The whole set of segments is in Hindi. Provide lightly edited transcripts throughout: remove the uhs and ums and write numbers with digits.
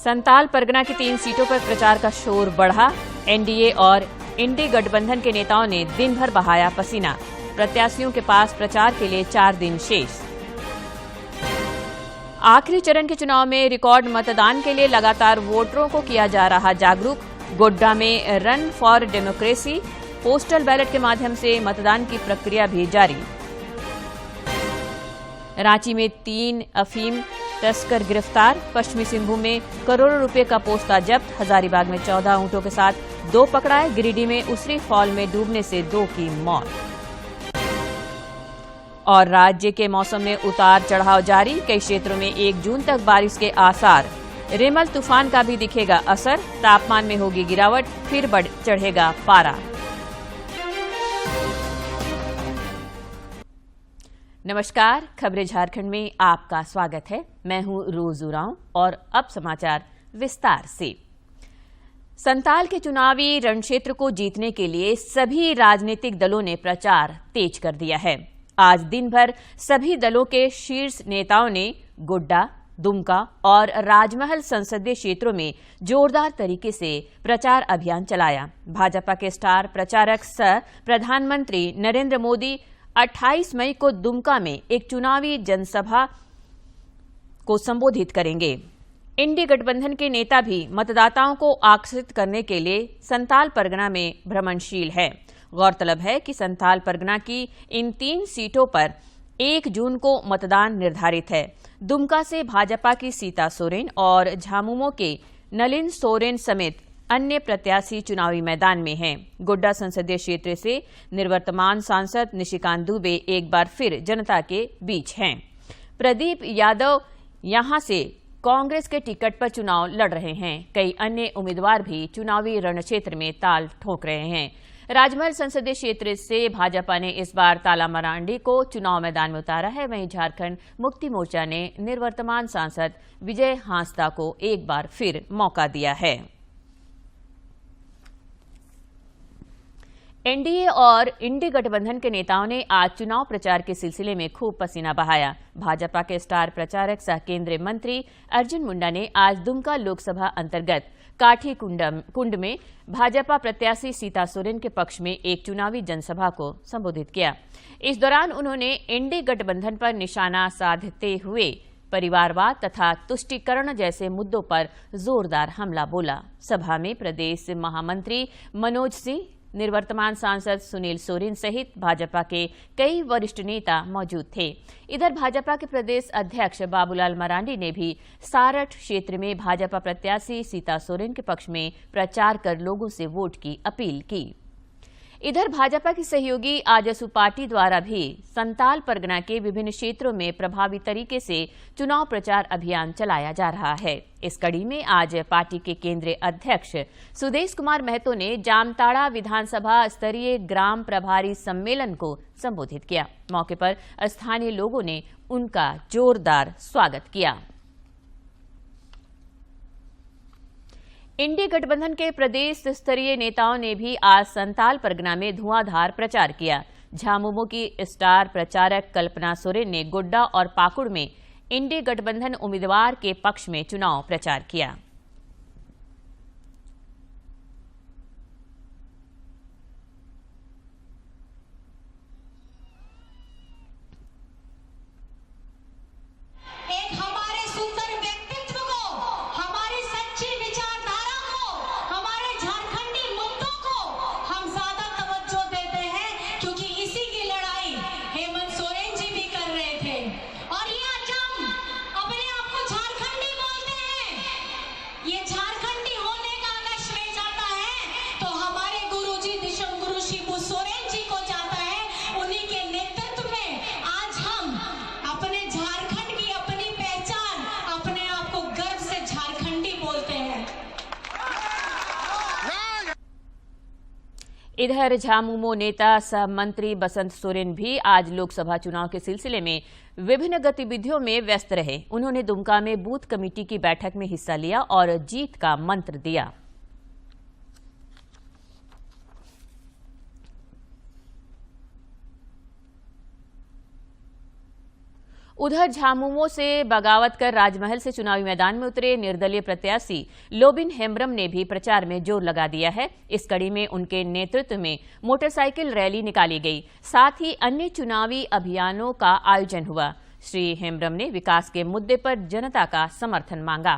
संताल परगना की 3 सीटों पर प्रचार का शोर बढ़ा। एनडीए और इंडी गठबंधन के नेताओं ने दिन भर बहाया पसीना। प्रत्याशियों के पास प्रचार के लिए 4 दिन शेष। आखिरी चरण के चुनाव में रिकॉर्ड मतदान के लिए लगातार वोटरों को किया जा रहा जागरूक। गोड्डा में run for democracy postal ballot के माध्यम से मतदान की प्रक्रिया भी जारी। रांची में 3 अफीम तस्कर गिरफ्तार। पश्चिमी सिंहभूम में करोड़ों रुपए का पोस्ता जब्त। हजारीबाग में 14 ऊंटों के साथ 2 पकड़ाए। गिरिडीह में उसरी फॉल में डूबने से 2 की मौत। और राज्य के मौसम में उतार चढ़ाव जारी। कई क्षेत्रों में 1 जून तक बारिश के आसार। रेमल तूफान का भी दिखेगा असर। तापमान में होगी गिरावट, फिर बढ़ चढ़ेगा पारा। नमस्कार, खबरें झारखंड में आपका स्वागत है। मैं हूं रोज उरांव और अब समाचार विस्तार से। संताल के चुनावी रणक्षेत्र को जीतने के लिए सभी राजनीतिक दलों ने प्रचार तेज कर दिया है। आज दिन भर सभी दलों के शीर्ष नेताओं ने गोड्डा, दुमका और राजमहल संसदीय क्षेत्रों में जोरदार तरीके से प्रचार अभियान चलाया। भाजपा के स्टार प्रचारक सह प्रधानमंत्री नरेंद्र मोदी 28 मई को दुमका में एक चुनावी जनसभा को संबोधित करेंगे। इंडी गठबंधन के नेता भी मतदाताओं को आकर्षित करने के लिए संताल परगना में भ्रमणशील है। गौरतलब है कि संताल परगना की इन 3 सीटों पर 1 जून को मतदान निर्धारित है। दुमका से भाजपा की सीता सोरेन और झामुमो के नलिन सोरेन समेत अन्य प्रत्याशी चुनावी मैदान में हैं। गोड्डा संसदीय क्षेत्र से निवर्तमान सांसद निशिकांत दुबे एक बार फिर जनता के बीच हैं। प्रदीप यादव यहां से कांग्रेस के टिकट पर चुनाव लड़ रहे हैं। कई अन्य उम्मीदवार भी चुनावी रणक्षेत्र में ताल ठोक रहे हैं। राजमहल संसदीय क्षेत्र से भाजपा ने इस बार ताला मरांडी को चुनाव मैदान में उतारा है। वहीं झारखंड मुक्ति मोर्चा ने निवर्तमान सांसद विजय हांसदा को एक बार फिर मौका दिया है। एनडीए और इंडी गठबंधन के नेताओं ने आज चुनाव प्रचार के सिलसिले में खूब पसीना बहाया। भाजपा के स्टार प्रचारक सह केंद्रीय मंत्री अर्जुन मुंडा ने आज दुमका लोकसभा अंतर्गत काठी कुंड में भाजपा प्रत्याशी सीता सोरेन के पक्ष में एक चुनावी जनसभा को संबोधित किया। इस दौरान उन्होंने इंडी गठबंधन पर निशाना साधते हुए परिवारवाद तथा तुष्टीकरण जैसे मुद्दों पर जोरदार हमला बोला। सभा में प्रदेश महामंत्री मनोज सिंह, निवर्तमान सांसद सुनील सोरेन सहित भाजपा के कई वरिष्ठ नेता मौजूद थे। इधर भाजपा के प्रदेश अध्यक्ष बाबूलाल मरांडी ने भी सारठ क्षेत्र में भाजपा प्रत्याशी सीता सोरेन के पक्ष में प्रचार कर लोगों से वोट की अपील की। इधर भाजपा की सहयोगी आजसू पार्टी द्वारा भी संताल परगना के विभिन्न क्षेत्रों में प्रभावी तरीके से चुनाव प्रचार अभियान चलाया जा रहा है। इस कड़ी में आज पार्टी के केंद्रीय अध्यक्ष सुदेश कुमार महतो ने जामताड़ा विधानसभा स्तरीय ग्राम प्रभारी सम्मेलन को संबोधित किया। मौके पर स्थानीय लोगों ने उनका जोरदार स्वागत किया। इंडी गठबंधन के प्रदेश स्तरीय नेताओं ने भी आज संताल परगना में धुआंधार प्रचार किया। झामुमो की स्टार प्रचारक कल्पना सोरेन ने गोड्डा और पाकुड़ में इंडी गठबंधन उम्मीदवार के पक्ष में चुनाव प्रचार किया। इधर झामुमो नेता सह मंत्री बसंत सोरेन भी आज लोकसभा चुनाव के सिलसिले में विभिन्न गतिविधियों में व्यस्त रहे। उन्होंने दुमका में बूथ कमेटी की बैठक में हिस्सा लिया और जीत का मंत्र दिया। उधर झामुमो से बगावत कर राजमहल से चुनावी मैदान में उतरे निर्दलीय प्रत्याशी लोबिन हेम्ब्रम ने भी प्रचार में जोर लगा दिया है। इस कड़ी में उनके नेतृत्व में मोटरसाइकिल रैली निकाली गई, साथ ही अन्य चुनावी अभियानों का आयोजन हुआ। श्री हेम्ब्रम ने विकास के मुद्दे पर जनता का समर्थन मांगा।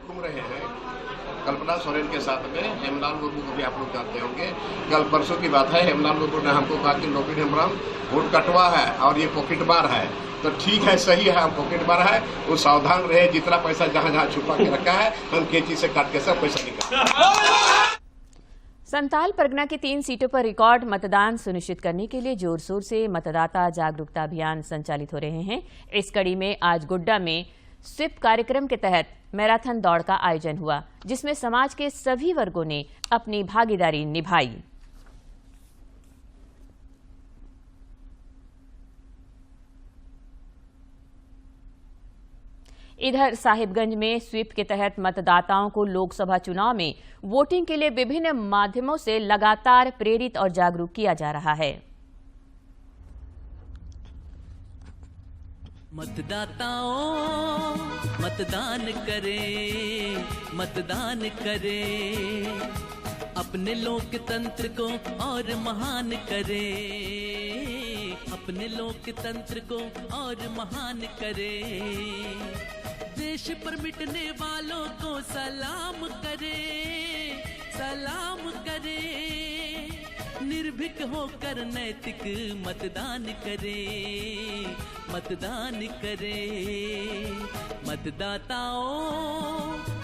घूम रहे हैं कल्पना सोरेन के साथ में, हेमलाल मुर्मू को भी आप लोग जानते होंगे। कल परसों की बात है, हेमलाल मुर्मू ने हमको कहा कि लोबिन हेम्ब्रम वोट कटवा है और ये पॉकेटमार है। तो ठीक है, सही है, हम पॉकेटमार है, वो सावधान रहे। जितना पैसा जहाँ जहाँ छुपा के रखा है हम कैंची से काट के सब पैसा निकाल। संताल परगना की 3 सीटों पर रिकॉर्ड मतदान सुनिश्चित करने के लिए जोर शोर से मतदाता जागरूकता अभियान संचालित हो रहे हैं। इस कड़ी में आज गोड्डा में स्वीप कार्यक्रम के तहत मैराथन दौड़ का आयोजन हुआ, जिसमें समाज के सभी वर्गों ने अपनी भागीदारी निभाई। इधर साहिबगंज में स्वीप के तहत मतदाताओं को लोकसभा चुनाव में वोटिंग के लिए विभिन्न माध्यमों से लगातार प्रेरित और जागरूक किया जा रहा है। मतदाताओं मतदान करें, मतदान करें, अपने लोकतंत्र को और महान करें, अपने लोकतंत्र को और महान करें। देश पर मिटने वालों को सलाम करें, सलाम करें, निर्भीक होकर नैतिक मतदान करें, मतदान करें। मतदाताओं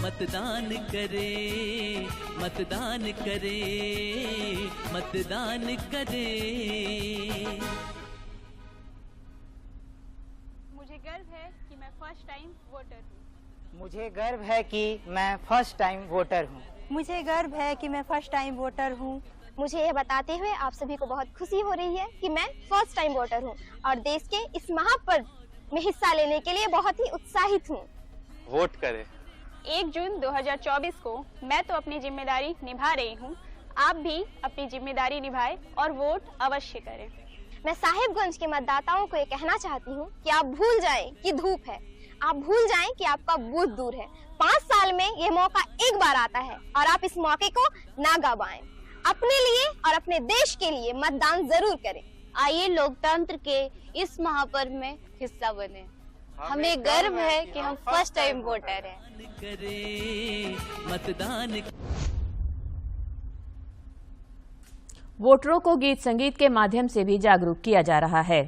मतदान करें, मतदान करें, मतदान करें। मुझे गर्व है कि मैं फर्स्ट टाइम वोटर हूँ। मुझे गर्व है कि मैं फर्स्ट टाइम वोटर हूँ। मुझे गर्व है कि मैं फर्स्ट टाइम वोटर हूँ। मुझे यह बताते हुए आप सभी को बहुत खुशी हो रही है कि मैं फर्स्ट टाइम वोटर हूँ और देश के इस महापर्व में हिस्सा लेने के लिए बहुत ही उत्साहित हूँ। वोट करें। 1 जून 2024 को मैं तो अपनी जिम्मेदारी निभा रही हूँ, आप भी अपनी जिम्मेदारी निभाएं और वोट अवश्य करें। मैं साहिबगंज के मतदाताओं को ये कहना चाहती हूँ कि आप भूल जाएं कि धूप है, आप भूल जाएं कि आपका बूथ दूर है। 5 साल में ये मौका एक बार आता है और आप इस मौके को ना गवाएं। अपने लिए और अपने देश के लिए मतदान जरूर करें। आइए लोकतंत्र के इस महापर्व में हिस्सा बने। हमें गर्व है कि हम फर्स्ट टाइम वोटर हैं। मतदान। वोटरों को गीत संगीत के माध्यम से भी जागरूक किया जा रहा है।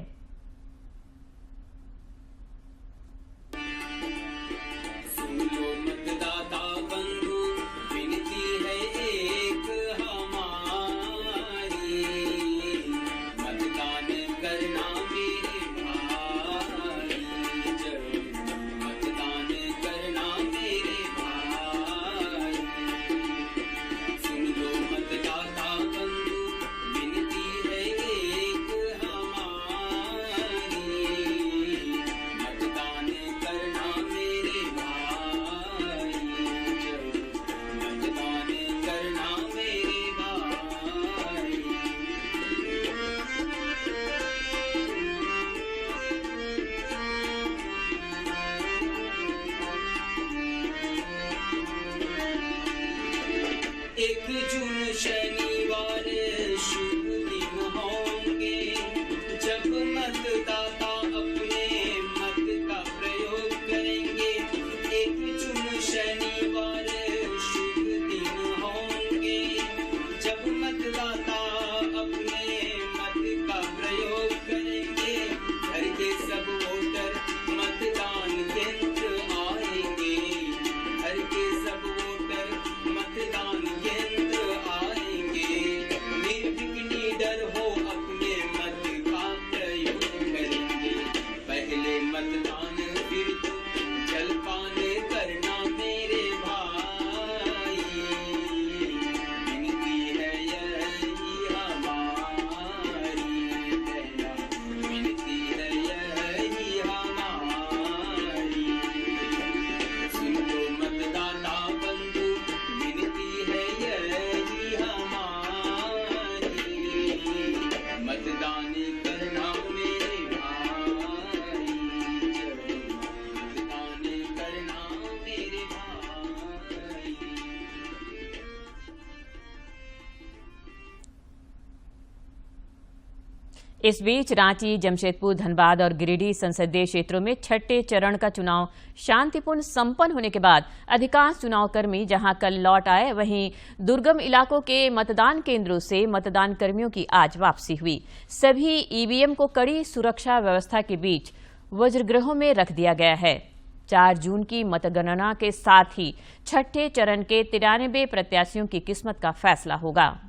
इस बीच रांची, जमशेदपुर, धनबाद और गिरिडीह संसदीय क्षेत्रों में छठे चरण का चुनाव शांतिपूर्ण संपन्न होने के बाद अधिकांश चुनाव कर्मी जहां कल लौट आए, वहीं दुर्गम इलाकों के मतदान केंद्रों से मतदान कर्मियों की आज वापसी हुई। सभी ईवीएम को कड़ी सुरक्षा व्यवस्था के बीच वज्रगृहों में रख दिया गया है। 4 जून की मतगणना के साथ ही छठे चरण के 93 प्रत्याशियों की किस्मत का फैसला होगा।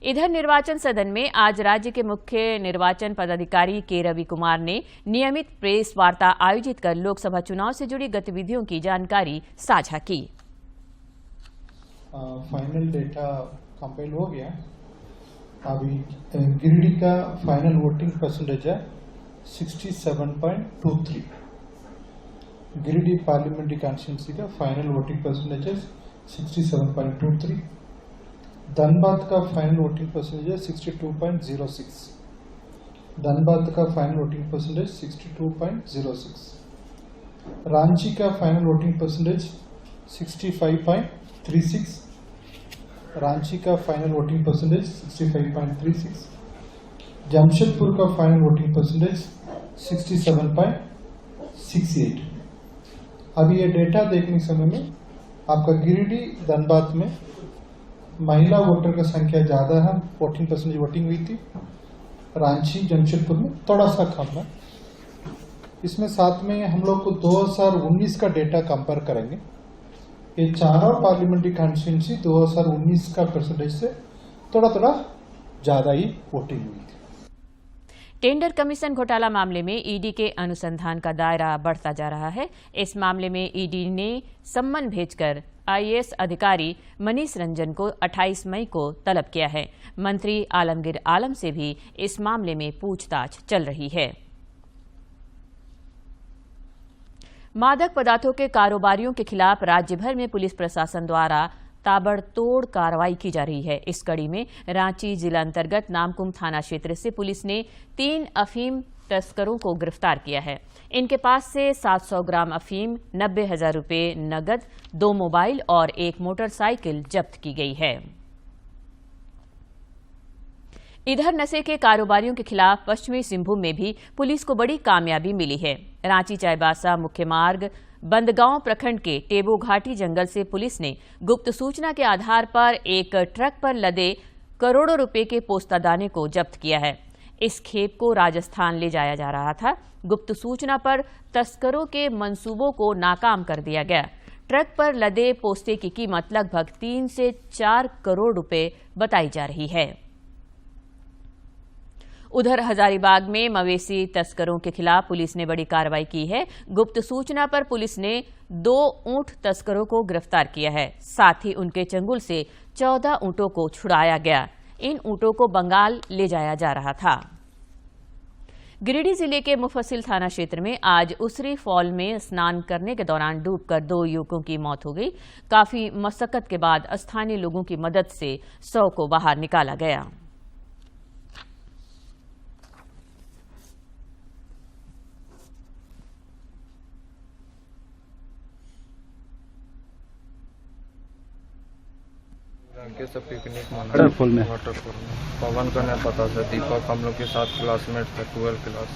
इधर निर्वाचन सदन में आज राज्य के मुख्य निर्वाचन पदाधिकारी के रवि कुमार ने नियमित प्रेस वार्ता आयोजित कर लोकसभा चुनाव से जुड़ी गतिविधियों की जानकारी साझा की। फाइनल डेटा कंपाइल हो गया। अभी गिरिडीह का फाइनल वोटिंग परसेंटेज है 67.23। गिरिडीह पार्लियामेंट्री कॉन्स्टिट्यूंसी का फाइनल वोटिंग परसेंटेज है 67.23। धनबाद का फाइनल वोटिंग परसेंटेज है 62.06। धनबाद का फाइनल वोटिंग परसेंटेज 62.06। रांची का फाइनल वोटिंग परसेंटेज 65.36। रांची का फाइनल वोटिंग परसेंटेज 65.36। जमशेदपुर का फाइनल वोटिंग परसेंटेज 67.68। अभी ये डेटा देखने के समय में आपका गिरिडीह, धनबाद में महिला वोटर की संख्या ज्यादा है, 14% वोटिंग हुई थी। रांची, जमशेदपुर में थोड़ा सा कम है। इसमें साथ में हम लोग को 2019 का डेटा कंपेयर करेंगे। ये चारों पार्लियामेंट्री कॉन्स्टिट्यूंसी 2019 का परसेंटेज से थोड़ा ज्यादा ही वोटिंग हुई थी। टेंडर कमीशन घोटाला मामले में ईडी के अनुसंधान का दायरा बढ़ता जा रहा है। इस मामले में ईडी ने सम्मन भेजकर आईएएस अधिकारी मनीष रंजन को 28 मई को तलब किया है। मंत्री आलमगीर आलम से भी इस मामले में पूछताछ चल रही है। मादक पदार्थों के कारोबारियों के खिलाफ राज्य भर में पुलिस प्रशासन द्वारा ताबड़तोड़ कार्रवाई की जा रही है। इस कड़ी में रांची जिला अंतर्गत नामकुम थाना क्षेत्र से पुलिस ने 3 अफीम तस्करों को गिरफ्तार किया है। इनके पास से 700 ग्राम अफीम, 90,000 रुपये नगद, 2 मोबाइल और 1 मोटरसाइकिल जब्त की गई है। इधर नशे के कारोबारियों के खिलाफ पश्चिमी सिंहभूम में भी पुलिस को बड़ी कामयाबी मिली है। रांची चाईबासा मुख्य मार्ग बंदगांव प्रखंड के टेबो घाटी जंगल से पुलिस ने गुप्त सूचना के आधार पर एक ट्रक पर लदे करोड़ों रुपए के पोस्तादाने को जब्त किया है। इस खेप को राजस्थान ले जाया जा रहा था। गुप्त सूचना पर तस्करों के मंसूबों को नाकाम कर दिया गया। ट्रक पर लदे पोस्ते की कीमत लगभग 3 से 4 करोड़ रुपए बताई जा रही है। उधर हजारीबाग में मवेशी तस्करों के खिलाफ पुलिस ने बड़ी कार्रवाई की है। गुप्त सूचना पर पुलिस ने 2 ऊंट तस्करों को गिरफ्तार किया है। साथ ही उनके चंगुल से 14 ऊंटों को छुड़ाया गया। इन ऊंटों को बंगाल ले जाया जा रहा था। गिरिडीह जिले के मुफस्सिल थाना क्षेत्र में आज उसरी फॉल में स्नान करने के दौरान डूबकर 2 युवकों की मौत हो गई। काफी मशक्कत के बाद स्थानीय लोगों की मदद से 100 को बाहर निकाला गया। के सब पिकनिक मना वाटरफॉल में पवन का नहीं पता था। दीपक हम लोग के साथ क्लासमेट था, 12 क्लास।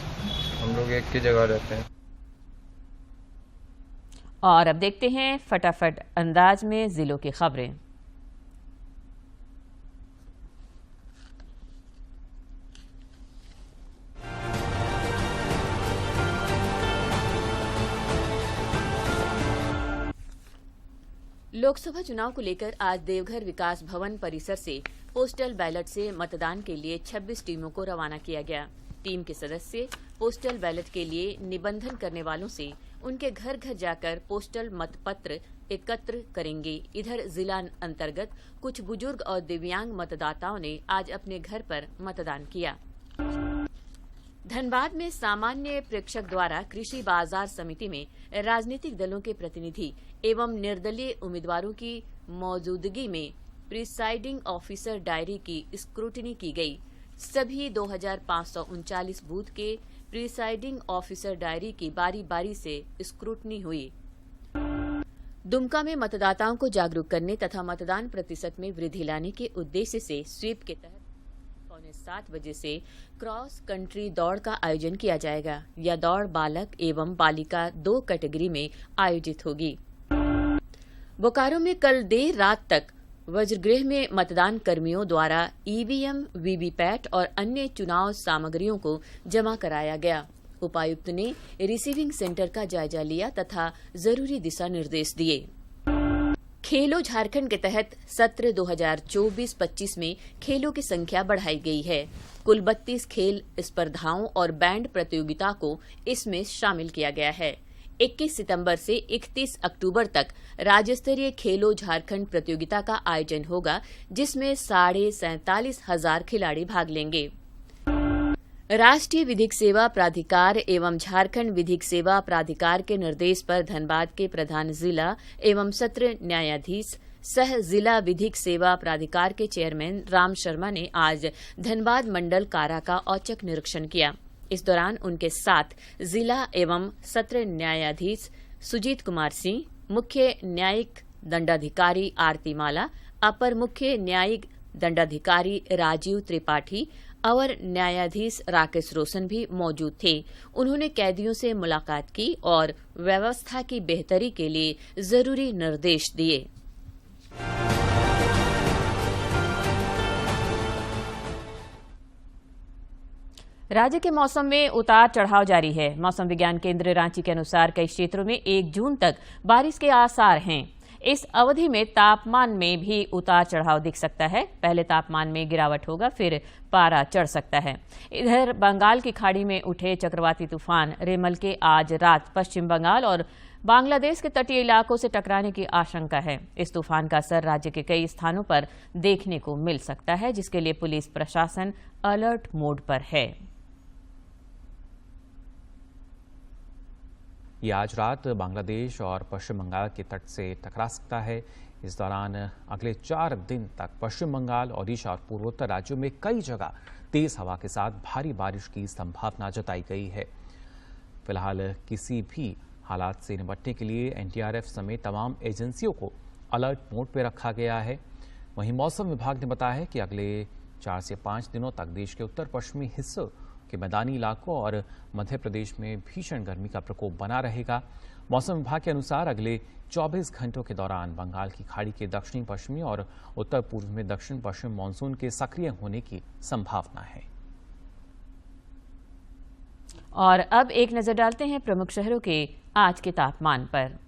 हम लोग एक ही जगह रहते हैं। और अब देखते हैं फटाफट अंदाज में जिलों की खबरें। लोकसभा चुनाव को लेकर आज देवघर विकास भवन परिसर से पोस्टल बैलेट से मतदान के लिए 26 टीमों को रवाना किया गया। टीम के सदस्य पोस्टल बैलेट के लिए निबंधन करने वालों से उनके घर घर जाकर पोस्टल मतपत्र एकत्र करेंगे। इधर जिला अंतर्गत कुछ बुजुर्ग और दिव्यांग मतदाताओं ने आज अपने घर पर मतदान किया। धनबाद में सामान्य प्रेक्षक द्वारा कृषि बाजार समिति में राजनीतिक दलों के प्रतिनिधि एवं निर्दलीय उम्मीदवारों की मौजूदगी में प्रिसाइडिंग ऑफिसर डायरी की स्क्रूटनी की गई। सभी 2539 बूथ के प्रिसाइडिंग ऑफिसर डायरी की बारी बारी से स्क्रूटनी हुई। दुमका में मतदाताओं को जागरूक करने तथा मतदान प्रतिशत में वृद्धि लाने के उद्देश्य से स्वीप के तहत 7 बजे से क्रॉस कंट्री दौड़ का आयोजन किया जाएगा। यह दौड़ बालक एवं बालिका 2 कैटेगरी में आयोजित होगी। बोकारो में कल देर रात तक वज्रगृह में मतदान कर्मियों द्वारा ईवीएम, वीवीपैट और अन्य चुनाव सामग्रियों को जमा कराया गया। उपायुक्त ने रिसीविंग सेंटर का जायजा लिया तथा जरूरी दिशा निर्देश दिए। खेलो झारखंड के तहत सत्र 2024-25 में खेलों की संख्या बढ़ाई गई है। कुल 32 खेल स्पर्धाओं और बैंड प्रतियोगिता को इसमें शामिल किया गया है। 21 सितंबर से 31 अक्टूबर तक राज्य स्तरीय खेलो झारखंड प्रतियोगिता का आयोजन होगा, जिसमें 47,500 खिलाड़ी भाग लेंगे। राष्ट्रीय विधिक सेवा प्राधिकार एवं झारखंड विधिक सेवा प्राधिकार के निर्देश पर धनबाद के प्रधान जिला एवं सत्र न्यायाधीश सह जिला विधिक सेवा प्राधिकार के चेयरमैन राम शर्मा ने आज धनबाद मंडल कारा का औचक निरीक्षण किया। इस दौरान उनके साथ जिला एवं सत्र न्यायाधीश सुजीत कुमार सिंह, मुख्य न्यायिक दंडाधिकारी आरती माला, अपर मुख्य न्यायिक दंडाधिकारी राजीव त्रिपाठी और न्यायाधीश राकेश रोशन भी मौजूद थे। उन्होंने कैदियों से मुलाकात की और व्यवस्था की बेहतरी के लिए जरूरी निर्देश दिए। राज्य के मौसम में उतार चढ़ाव जारी है। मौसम विज्ञान केंद्र रांची के अनुसार कई क्षेत्रों में 1 जून तक बारिश के आसार हैं। इस अवधि में तापमान में भी उतार चढ़ाव दिख सकता है। पहले तापमान में गिरावट होगा, फिर पारा चढ़ सकता है। इधर बंगाल की खाड़ी में उठे चक्रवाती तूफान रेमल के आज रात पश्चिम बंगाल और बांग्लादेश के तटीय इलाकों से टकराने की आशंका है। इस तूफान का असर राज्य के कई स्थानों पर देखने को मिल सकता है, जिसके लिए पुलिस प्रशासन अलर्ट मोड पर है। ये आज रात बांग्लादेश और पश्चिम बंगाल के तट से टकरा सकता है। इस दौरान अगले 4 दिन तक पश्चिम बंगाल, ओडिशा और पूर्वोत्तर राज्यों में कई जगह तेज हवा के साथ भारी बारिश की संभावना जताई गई है। फिलहाल किसी भी हालात से निपटने के लिए एनडीआरएफ समेत तमाम एजेंसियों को अलर्ट मोड पर रखा गया है। वहीं मौसम विभाग ने बताया है कि अगले 4 से 5 दिनों तक देश के उत्तर पश्चिमी हिस्सों के मैदानी इलाकों और मध्य प्रदेश में भीषण गर्मी का प्रकोप बना रहेगा। मौसम विभाग के अनुसार अगले 24 घंटों के दौरान बंगाल की खाड़ी के दक्षिणी पश्चिमी और उत्तर पूर्व में दक्षिण पश्चिम मानसून के सक्रिय होने की संभावना है। और अब एक नजर डालते हैं प्रमुख शहरों के आज के तापमान पर।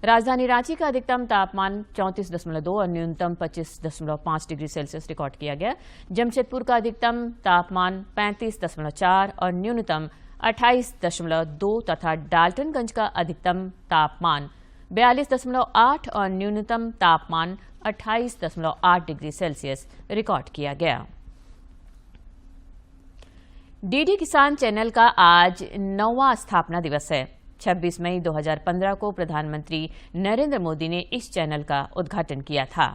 राजधानी रांची का अधिकतम तापमान 34.2 और न्यूनतम 25.5 डिग्री सेल्सियस रिकॉर्ड किया गया। जमशेदपुर का अधिकतम तापमान 35.4 और न्यूनतम 28.2 तथा डाल्टनगंज का अधिकतम तापमान 42.8 और न्यूनतम तापमान 28.8 डिग्री सेल्सियस रिकॉर्ड किया गया। डीडी किसान चैनल का आज 9वां स्थापना दिवस है। 26 मई 2015 को प्रधानमंत्री नरेंद्र मोदी ने इस चैनल का उद्घाटन किया था।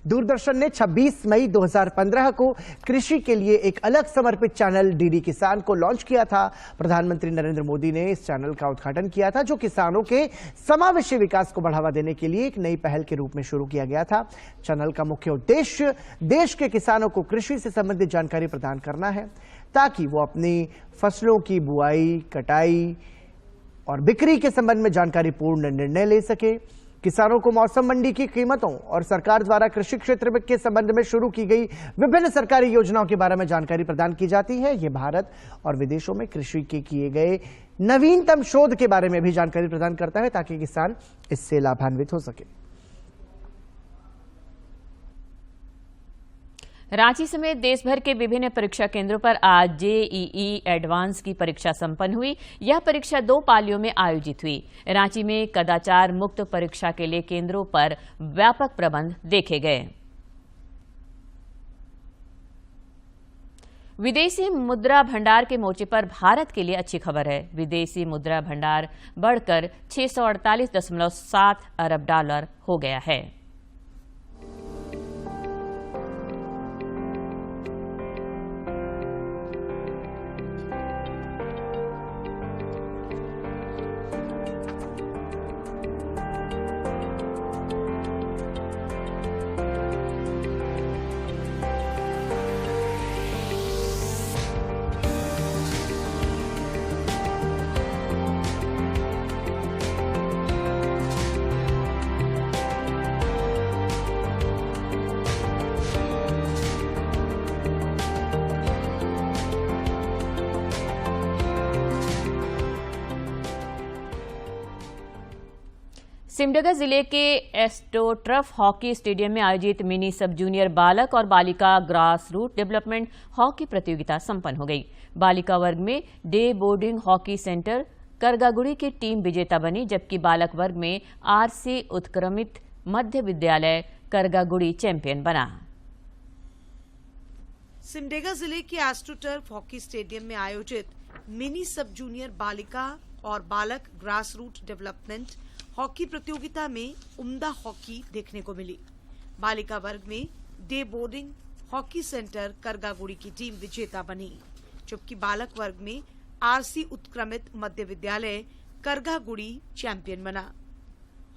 दूरदर्शन ने 26 मई 2015 को कृषि के लिए एक अलग समर्पित चैनल डीडी किसान को लॉन्च किया था। प्रधानमंत्री नरेंद्र मोदी ने इस चैनल का उद्घाटन किया था, जो किसानों के समावेशी विकास को बढ़ावा देने के लिए एक नई पहल के रूप में शुरू किया गया था। चैनल का मुख्य उद्देश्य देश के किसानों को कृषि से संबंधित जानकारी प्रदान करना है, ताकि वो अपनी फसलों की बुआई, कटाई और बिक्री के संबंध में जानकारी पूर्ण निर्णय ले सके। किसानों को मौसम मंडी की कीमतों और सरकार द्वारा कृषि क्षेत्र के संबंध में शुरू की गई विभिन्न सरकारी योजनाओं के बारे में जानकारी प्रदान की जाती है। ये भारत और विदेशों में कृषि के किए गए नवीनतम शोध के बारे में भी जानकारी प्रदान करता है, ताकि किसान इससे लाभान्वित हो सके। रांची समेत देश भर के विभिन्न परीक्षा केंद्रों पर आज जेईई एडवांस की परीक्षा संपन्न हुई। यह परीक्षा 2 पालियों में आयोजित हुई। रांची में कदाचार मुक्त परीक्षा के लिए केंद्रों पर व्यापक प्रबंध देखे गए। विदेशी मुद्रा भंडार के मोर्चे पर भारत के लिए अच्छी खबर है। विदेशी मुद्रा भंडार बढ़कर 648.7 अरब डॉलर हो गया है। सिमडेगा जिले के एस्ट्रोटर्फ हॉकी स्टेडियम में आयोजित मिनी सब जूनियर बालक और बालिका ग्रास रूट डेवलपमेंट हॉकी प्रतियोगिता संपन्न हो गई। बालिका वर्ग में डे बोर्डिंग हॉकी सेंटर करगागुड़ी की टीम विजेता बनी, जबकि बालक वर्ग में आरसी उत्क्रमित मध्य विद्यालय करगागुड़ी चैंपियन बना। सिमडेगा जिले के एस्ट्रोटर्फ हॉकी स्टेडियम में आयोजित मिनी सब जूनियर बालिका और बालक ग्रास रूट डेवलपमेंट हॉकी प्रतियोगिता में उम्दा हॉकी देखने को मिली। बालिका वर्ग में डे बोर्डिंग हॉकी सेंटर करगागुड़ी की टीम विजेता बनी, जबकि बालक वर्ग में आरसी उत्क्रमित मध्य विद्यालय करगागुड़ी चैंपियन बना।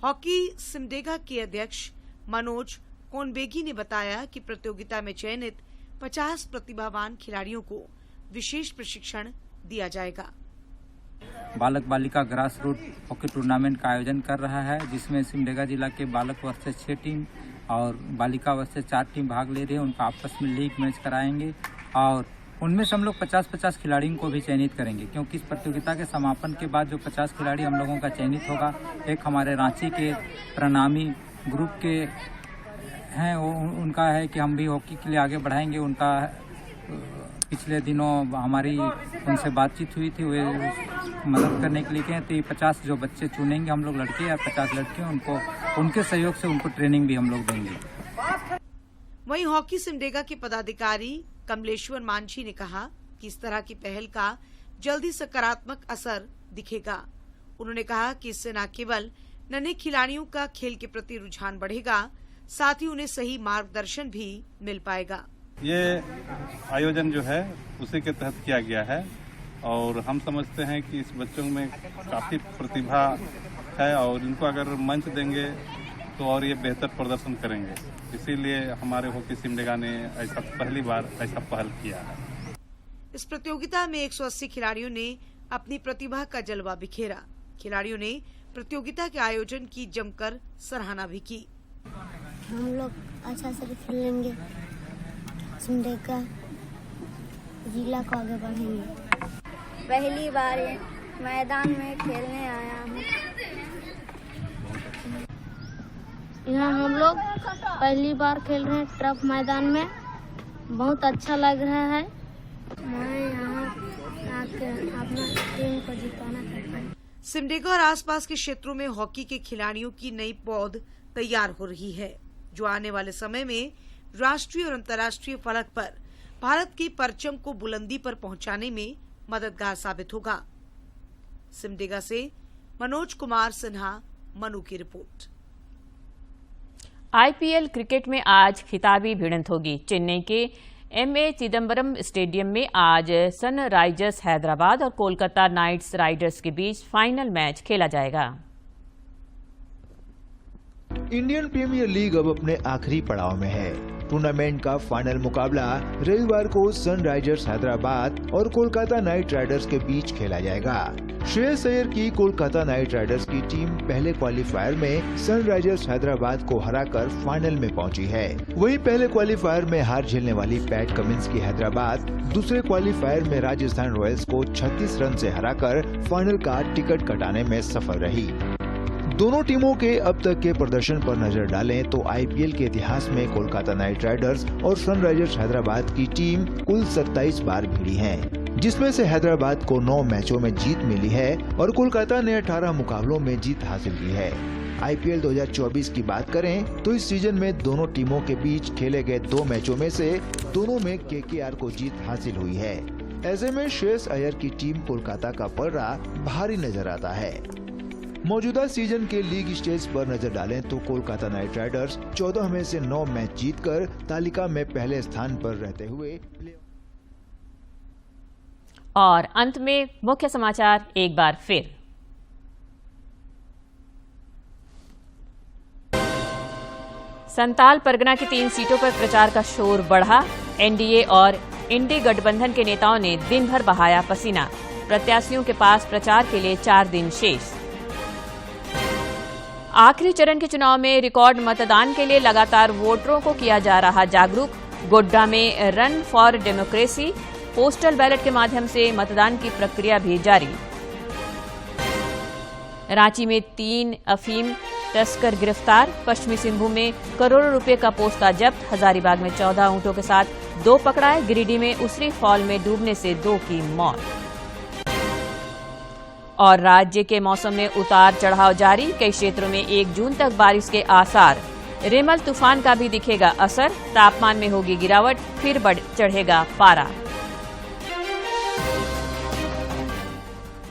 हॉकी सिमडेगा के अध्यक्ष मनोज कोनबेगी ने बताया कि प्रतियोगिता में चयनित 50 प्रतिभावान खिलाड़ियों को विशेष प्रशिक्षण दिया जाएगा। बालक बालिका ग्रास रूट हॉकी टूर्नामेंट का आयोजन कर रहा है, जिसमें सिमडेगा जिला के बालक वर्ग से 6 टीम और बालिका वर्ग से 4 टीम भाग ले रही है। उनका आपस में लीग मैच कराएंगे और उनमें से हम लोग 50-50 खिलाड़ियों को भी चयनित करेंगे, क्योंकि इस प्रतियोगिता के समापन के बाद जो 50 खिलाड़ी हम लोगों का चयनित होगा, एक हमारे रांची के प्रणामी ग्रुप के हैं, वो उनका है कि हम भी हॉकी के लिए आगे बढ़ाएंगे। उनका पिछले दिनों हमारी उनसे बातचीत हुई थी, वे मदद करने के लिए कहें, तो 50 जो बच्चे चुनेंगे हम लोग लड़के या 50 लड़के, उनको उनके सहयोग से उनको ट्रेनिंग भी हम लोग देंगे। वहीं हॉकी सिमडेगा के पदाधिकारी कमलेश्वर मांझी ने कहा कि इस तरह की पहल का जल्दी सकारात्मक असर दिखेगा। उन्होंने कहा कि इससे न केवल नन्हे खिलाड़ियों का खेल के प्रति रुझान बढ़ेगा, साथ ही उन्हें सही मार्गदर्शन भी मिल पाएगा। ये आयोजन जो है उसी के तहत किया गया है और हम समझते हैं कि इस बच्चों में काफ़ी प्रतिभा है और इनको अगर मंच देंगे तो और ये बेहतर प्रदर्शन करेंगे। इसीलिए हमारे हॉकी सिमडेगा ने ऐसा पहली बार ऐसा पहल किया है। इस प्रतियोगिता में 180 खिलाड़ियों ने अपनी प्रतिभा का जलवा बिखेरा। खिलाड़ियों ने प्रतियोगिता के आयोजन की जमकर सराहना भी की। हम लोग अच्छा से खेलेंगे, सिमडेगा जिला को आगे बढ़ेंगे। पहली बार मैदान में खेलने आया हूँ। यहाँ हम लोग पहली बार खेल रहे हैं टर्फ मैदान में, बहुत अच्छा लग रहा है। मैं यहाँ आके अपना टीम को जिताना चाहता हूँ। सिमडेगा और आसपास के क्षेत्रों में हॉकी के खिलाड़ियों की नई पौध तैयार हो रही है, जो आने वाले समय में राष्ट्रीय और अंतर्राष्ट्रीय फलक पर भारत की परचम को बुलंदी पर पहुंचाने में मददगार साबित होगा। सिमडेगा से मनोज कुमार सिन्हा, मनु की रिपोर्ट। आईपीएल क्रिकेट में आज खिताबी भिड़ंत होगी। चेन्नई के एमए चिदम्बरम स्टेडियम में आज सनराइजर्स हैदराबाद और कोलकाता नाइट्स राइडर्स के बीच फाइनल मैच खेला जाएगा। इंडियन प्रीमियर लीग अब अपने आखिरी पड़ाव में है। टूर्नामेंट का फाइनल मुकाबला रविवार को सनराइजर्स हैदराबाद और कोलकाता नाइट राइडर्स के बीच खेला जाएगा। श्रेयस अय्यर की कोलकाता नाइट राइडर्स की टीम पहले क्वालीफायर में सनराइजर्स हैदराबाद को हराकर फाइनल में पहुंची है। वहीं पहले क्वालीफायर में हार झेलने वाली पैट कमिंस की हैदराबाद दूसरे क्वालीफायर में राजस्थान रॉयल्स को 36 रन से हराकर फाइनल का टिकट कटाने में सफल रही। दोनों टीमों के अब तक के प्रदर्शन पर नजर डालें तो आईपीएल के इतिहास में कोलकाता नाइट राइडर्स और सनराइजर्स हैदराबाद की टीम कुल 27 बार भिड़ी है, जिसमें से हैदराबाद को 9 मैचों में जीत मिली है और कोलकाता ने 18 मुकाबलों में जीत हासिल की है। आईपीएल 2024 की बात करें तो इस सीजन में दोनों टीमों के बीच खेले गए 2 मैचों में से दोनों में केकेआर को जीत हासिल हुई है। ऐसे में श्रेयस अय्यर की टीम कोलकाता का पलड़ा भारी नजर आता है। मौजूदा सीजन के लीग स्टेज पर नजर डालें तो कोलकाता नाइट राइडर्स 14 में से 9 मैच जीतकर तालिका में पहले स्थान पर रहते हुए। और अंत में मुख्य समाचार एक बार फिर। संताल परगना की 3 सीटों पर प्रचार का शोर बढ़ा। एनडीए और इंडी गठबंधन के नेताओं ने दिन भर बहाया पसीना। प्रत्याशियों के पास प्रचार के लिए 4 दिन शेष। आखिरी चरण के चुनाव में रिकॉर्ड मतदान के लिए लगातार वोटरों को किया जा रहा जागरूक। गोड्डा में run for democracy, postal ballot के माध्यम से मतदान की प्रक्रिया भी जारी। रांची में 3 अफीम तस्कर गिरफ्तार। पश्चिमी सिंहभूम में करोड़ों रुपए का पोस्ता जब्त। हजारीबाग में 14 ऊंटों के साथ 2 पकड़ाए। गिरिडीह में उसरी फॉल में डूबने से 2 की मौत। और राज्य के मौसम में उतार चढ़ाव जारी। कई क्षेत्रों में 1 जून तक बारिश के आसार। रेमल तूफान का भी दिखेगा असर। तापमान में होगी गिरावट, फिर चढ़ेगा पारा।